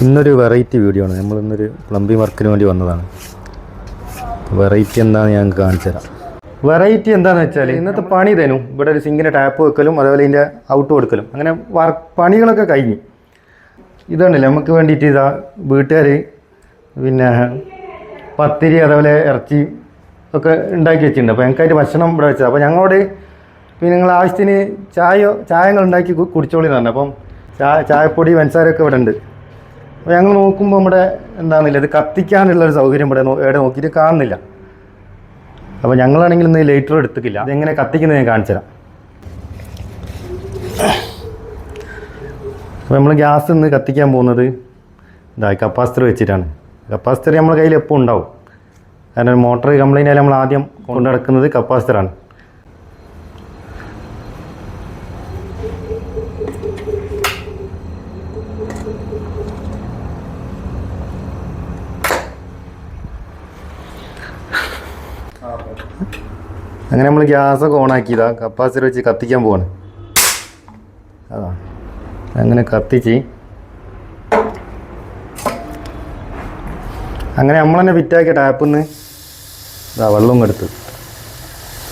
ഇന്നൊരു variety video ആണ്. നമ്മളിന്നൊരു plumbing വർക്കിന് വേണ്ടി വന്നതാണ്. വെറൈറ്റി എന്താണെന്ന് ഞാൻ കാണിച്ചു തരാം. വെറൈറ്റി എന്താണെന്ന് വെച്ചാൽ ഇന്നത്തെ പണി തരും. ഇവിടെ ഒരു സിങ്കിൻ്റെ ടാപ്പ് വെക്കലും അതേപോലെ ഇതിൻ്റെ ഔട്ട് കൊടുക്കലും അങ്ങനെ പണികളൊക്കെ കഴിഞ്ഞു. ഇതാണല്ലേ നമുക്ക് വേണ്ടിയിട്ട് ഇതാ വീട്ടുകാർ പിന്നെ പത്തിരി അതേപോലെ ഇറച്ചി ഒക്കെ ഉണ്ടാക്കി വെച്ചിട്ടുണ്ട്. അപ്പോൾ ഞങ്ങൾക്കായിട്ട് ഭക്ഷണം ഇവിടെ വെച്ചത്. അപ്പോൾ ഞങ്ങളോട് പിന്നെ നിങ്ങൾ ആവശ്യത്തിന് ചായങ്ങൾ ഉണ്ടാക്കി കുടിച്ചോളി എന്ന് പറഞ്ഞു. അപ്പം ചായപ്പൊടി പഞ്ചസാരയൊക്കെ ഇവിടെ ഉണ്ട്. അപ്പോൾ ഞങ്ങൾ നോക്കുമ്പോൾ നമ്മുടെ എന്താണെന്നില്ല ഇത് കത്തിക്കാനുള്ളൊരു സൗകര്യം ഇവിടെ നോക്കിയിട്ട് കാണുന്നില്ല. അപ്പോൾ ഞങ്ങളാണെങ്കിൽ ഇന്ന് ലൈറ്റർ എടുത്തിട്ടില്ല. ഇതെങ്ങനെ കത്തിക്കുന്നത് ഞാൻ കാണിച്ചു തരാം. അപ്പോൾ നമ്മൾ ഗ്യാസ് ഇന്ന് കത്തിക്കാൻ പോകുന്നത് ഇതാ കപ്പാസിറ്റർ വെച്ചിട്ടാണ്. കപ്പാസിറ്റർ നമ്മുടെ കയ്യിൽ എപ്പോൾ ഉണ്ടാവും. കാരണം മോട്ടർ കംപ്ലൈൻ്റ് ആയാലും നമ്മൾ ആദ്യം കൊണ്ടു നടക്കുന്നത് കപ്പാസിറ്ററാണ്. അങ്ങനെ നമ്മൾ ഗ്യാസൊക്കെ ഓണാക്കിയതാ കപ്പാസിറ്റർ വെച്ച് കത്തിക്കാൻ പോവാണ്. അതാ അങ്ങനെ കത്തിച്ച് അങ്ങനെ നമ്മൾ തന്നെ ഫിറ്റാക്കിയ ടാപ്പിൽ നിന്ന് ഇതാ വെള്ളം എടുത്ത്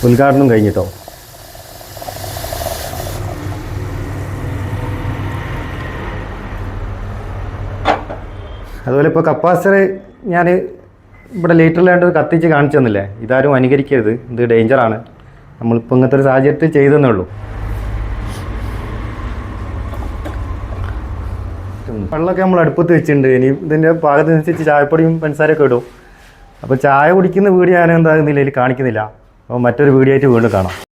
ഉദ്ഘാടനം കഴിഞ്ഞിട്ടോ. അതുപോലെ ഇപ്പോൾ കപ്പാസിറ്റർ ഞാൻ ഇവിടെ ലൈറ്ററിലാണ്ട് കത്തിച്ച് കാണിച്ചു തന്നില്ലേ, ഇതാരും അനുകരിക്കരുത്, ഇത് ഡേഞ്ചറാണ്. നമ്മളിപ്പോൾ ഇങ്ങനത്തെ ഒരു സാഹചര്യത്തിൽ ചെയ്തെന്നേ ഉള്ളൂ. വെള്ളമൊക്കെ നമ്മൾ അടുപ്പത്ത് വെച്ചിട്ടുണ്ട്. ഇനി ഇതിൻ്റെ പാകത്തിനനുസരിച്ച് ചായപ്പൊടിയും പഞ്ചസാരയൊക്കെ ഇടും. അപ്പോൾ ചായ കുടിക്കുന്ന വീഡിയോ ഞാൻ എന്താകുന്നില്ല ഇതിൽ കാണിക്കുന്നില്ല. അപ്പോൾ മറ്റൊരു വീഡിയോ ആയിട്ട് വീണ്ടും കാണാം.